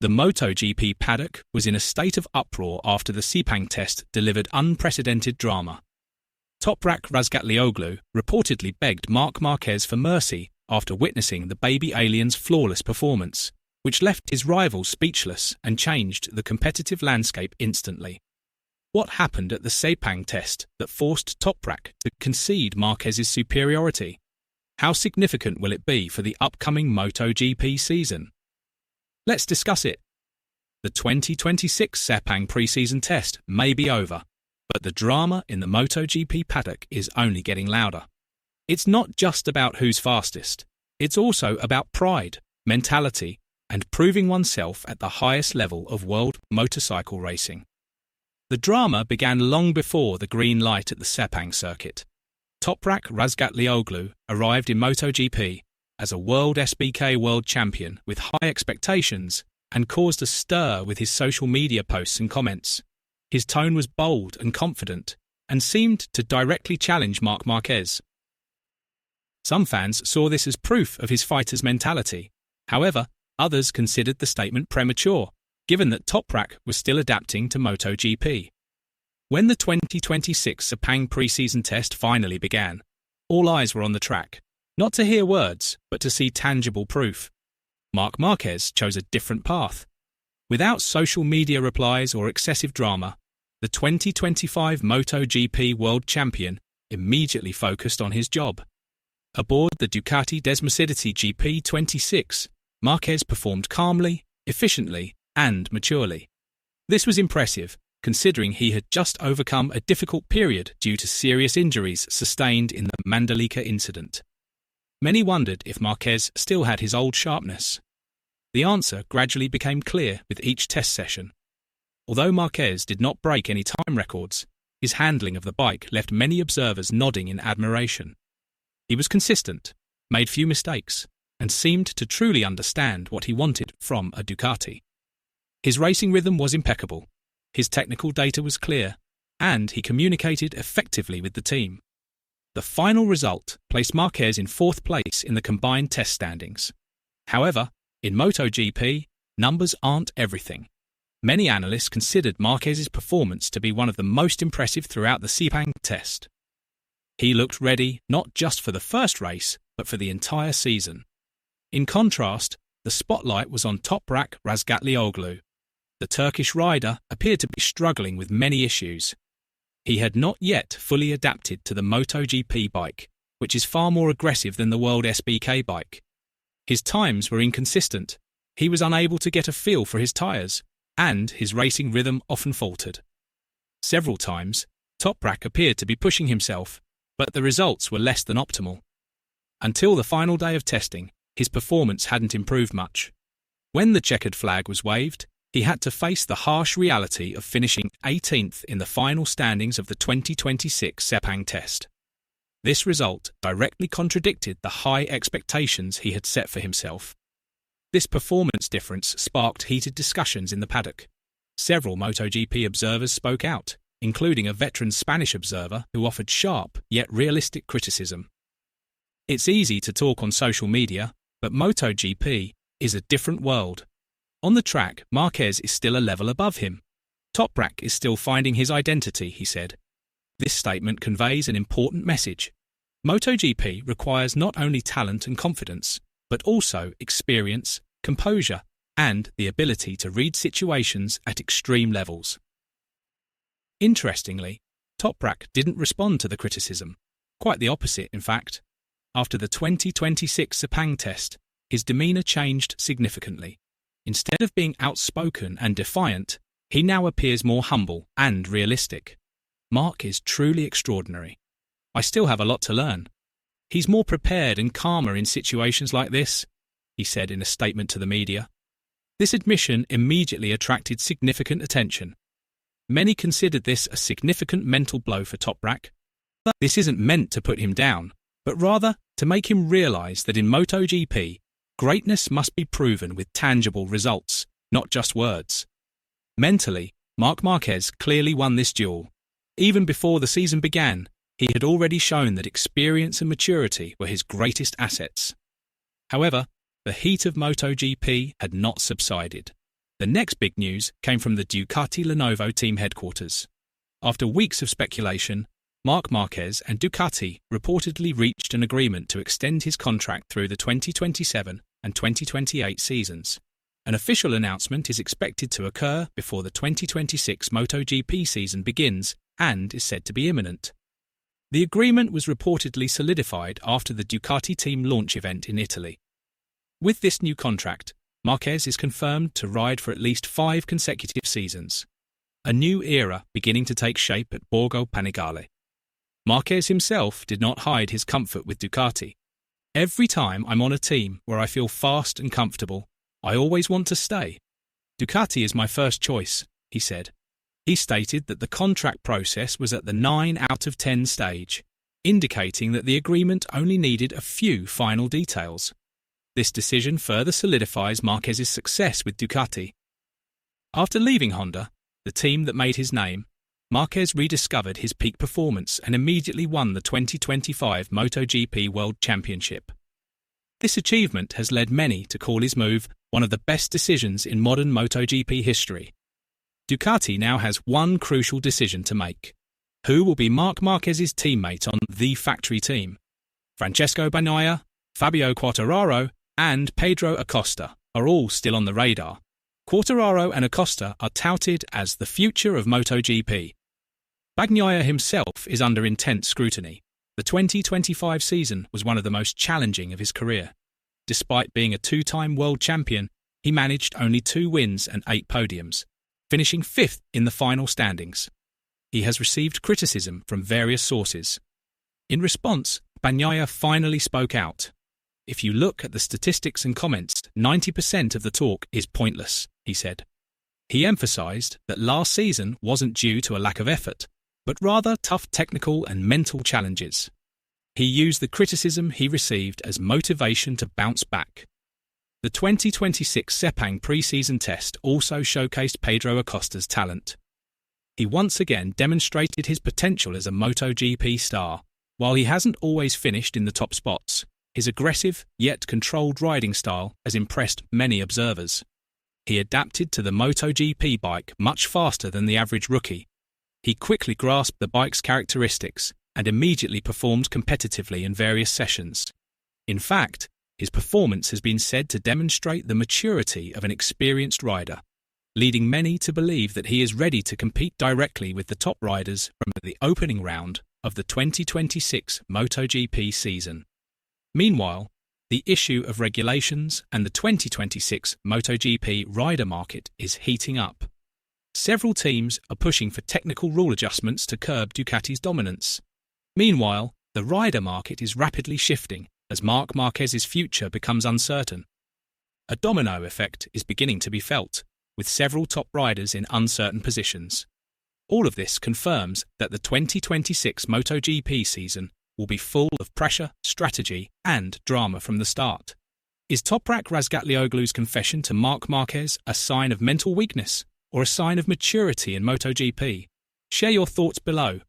The MotoGP paddock was in a state of uproar after the Sepang Test delivered unprecedented drama. Toprak Razgatlıoğlu reportedly begged Marc Márquez for mercy after witnessing the baby alien's flawless performance, which left his rivals speechless and changed the competitive landscape instantly. What happened at the Sepang Test that forced Toprak to concede Márquez's superiority? How significant will it be for the upcoming MotoGP season? Let's discuss it. The 2026 Sepang pre-season test may be over, but the drama in the MotoGP paddock is only getting louder. It's not just about who's fastest. It's also about pride, mentality, and proving oneself at the highest level of world motorcycle racing. The drama began long before the green light at the Sepang circuit. Toprak Razgatlıoğlu arrived in MotoGP as a World SBK World Champion with high expectations and caused a stir with his social media posts and comments. His tone was bold and confident and seemed to directly challenge Marc Márquez. Some fans saw this as proof of his fighter's mentality. However, others considered the statement premature, given that Toprak was still adapting to MotoGP. When the 2026 Sepang pre-season test finally began, all eyes were on the track, not to hear words, but to see tangible proof. Marc Márquez chose a different path. Without social media replies or excessive drama, the 2025 MotoGP World Champion immediately focused on his job. Aboard the Ducati Desmoralized GP26, Márquez performed calmly, efficiently, and maturely. This was impressive, considering he had just overcome a difficult period due to serious injuries sustained in the Mandalika incident. Many wondered if Márquez still had his old sharpness. The answer gradually became clear with each test session. Although Márquez did not break any time records, his handling of the bike left many observers nodding in admiration. He was consistent, made few mistakes, and seemed to truly understand what he wanted from a Ducati. His racing rhythm was impeccable, his technical data was clear, and he communicated effectively with the team. The final result placed Márquez in fourth place in the combined test standings. However, in MotoGP, numbers aren't everything. Many analysts considered Márquez's performance to be one of the most impressive throughout the Sepang Test. He looked ready not just for the first race, but for the entire season. In contrast, the spotlight was on Toprak Razgatlıoğlu. The Turkish rider appeared to be struggling with many issues. He had not yet fully adapted to the MotoGP bike, which is far more aggressive than the World SBK bike. His times were inconsistent, he was unable to get a feel for his tyres, and his racing rhythm often faltered. Several times, Toprak appeared to be pushing himself, but the results were less than optimal. Until the final day of testing, his performance hadn't improved much. When the checkered flag was waved, he had to face the harsh reality of finishing 18th in the final standings of the 2026 Sepang Test. This result directly contradicted the high expectations he had set for himself. This performance difference sparked heated discussions in the paddock. Several MotoGP observers spoke out, including a veteran Spanish observer who offered sharp yet realistic criticism. It's easy to talk on social media, but MotoGP is a different world. On the track, Márquez is still a level above him. Toprak is still finding his identity, he said. This statement conveys an important message. MotoGP requires not only talent and confidence, but also experience, composure, and the ability to read situations at extreme levels. Interestingly, Toprak didn't respond to the criticism. Quite the opposite, in fact. After the 2026 Sepang Test, his demeanour changed significantly. Instead of being outspoken and defiant, he now appears more humble and realistic. Marc is truly extraordinary. I still have a lot to learn. He's more prepared and calmer in situations like this, he said in a statement to the media. This admission immediately attracted significant attention. Many considered this a significant mental blow for Toprak. But this isn't meant to put him down, but rather to make him realise that in MotoGP, greatness must be proven with tangible results, not just words. Mentally, Marc Márquez clearly won this duel. Even before the season began, he had already shown that experience and maturity were his greatest assets. However, the heat of MotoGP had not subsided. The next big news came from the Ducati Lenovo team headquarters. After weeks of speculation, Marc Márquez and Ducati reportedly reached an agreement to extend his contract through the 2027 and 2028 seasons. An official announcement is expected to occur before the 2026 MotoGP season begins and is said to be imminent. The agreement was reportedly solidified after the Ducati team launch event in Italy. With this new contract, Marquez is confirmed to ride for at least 5 consecutive seasons. A new era beginning to take shape at Borgo Panigale. Marquez himself did not hide his comfort with Ducati. "Every time I'm on a team where I feel fast and comfortable, I always want to stay. Ducati is my first choice," he said. He stated that the contract process was at the 9 out of 10 stage, indicating that the agreement only needed a few final details. This decision further solidifies Marquez's success with Ducati. After leaving Honda, the team that made his name, Marquez rediscovered his peak performance and immediately won the 2025 MotoGP World Championship. This achievement has led many to call his move one of the best decisions in modern MotoGP history. Ducati now has one crucial decision to make. Who will be Marc Márquez's teammate on the factory team? Francesco Bagnaia, Fabio Quartararo, and Pedro Acosta are all still on the radar. Quartararo and Acosta are touted as the future of MotoGP. Bagnaia himself is under intense scrutiny. The 2025 season was one of the most challenging of his career. Despite being a 2-time world champion, he managed only 2 wins and 8 podiums, finishing 5th in the final standings. He has received criticism from various sources. In response, Bagnaia finally spoke out. "If you look at the statistics and comments, 90% of the talk is pointless," he said. He emphasized that last season wasn't due to a lack of effort, but rather tough technical and mental challenges. He used the criticism he received as motivation to bounce back. The 2026 Sepang pre-season test also showcased Pedro Acosta's talent. He once again demonstrated his potential as a MotoGP star. While he hasn't always finished in the top spots, his aggressive yet controlled riding style has impressed many observers. He adapted to the MotoGP bike much faster than the average rookie. He quickly grasped the bike's characteristics and immediately performed competitively in various sessions. In fact, his performance has been said to demonstrate the maturity of an experienced rider, leading many to believe that he is ready to compete directly with the top riders from the opening round of the 2026 MotoGP season. Meanwhile, the issue of regulations and the 2026 MotoGP rider market is heating up. Several teams are pushing for technical rule adjustments to curb Ducati's dominance. Meanwhile, the rider market is rapidly shifting as Marc Márquez's future becomes uncertain. A domino effect is beginning to be felt, with several top riders in uncertain positions. All of this confirms that the 2026 MotoGP season will be full of pressure, strategy, and drama from the start. Is Toprak Razgatlıoğlu's confession to Marc Márquez a sign of mental weakness or a sign of maturity in MotoGP? Share your thoughts below.